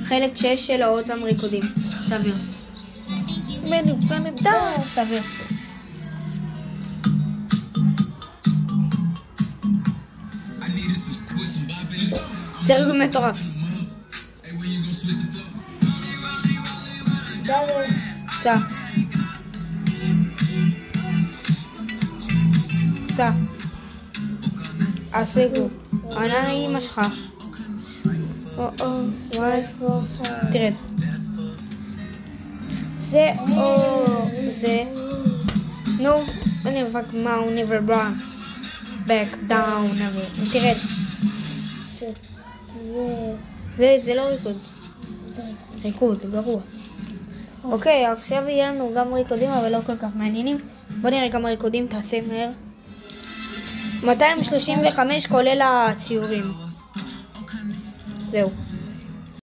חלק 6 של האות והריקודים. תעביר. תעביר. תרגום מטורף. סע. סע. עשיגו. ענה אמא שלך. תרד. זה או זה. נו, אני מבק מאו never run back down never. תרד. זה לא ריקוד. ריקוד, גרוע. אוקיי, עכשיו יהיה לנו גם ריקודים אבל לא כל כך מעניינים. בוא נראה כמה ריקודים, תעשה מהר. 235 כולל הציורים. זהו.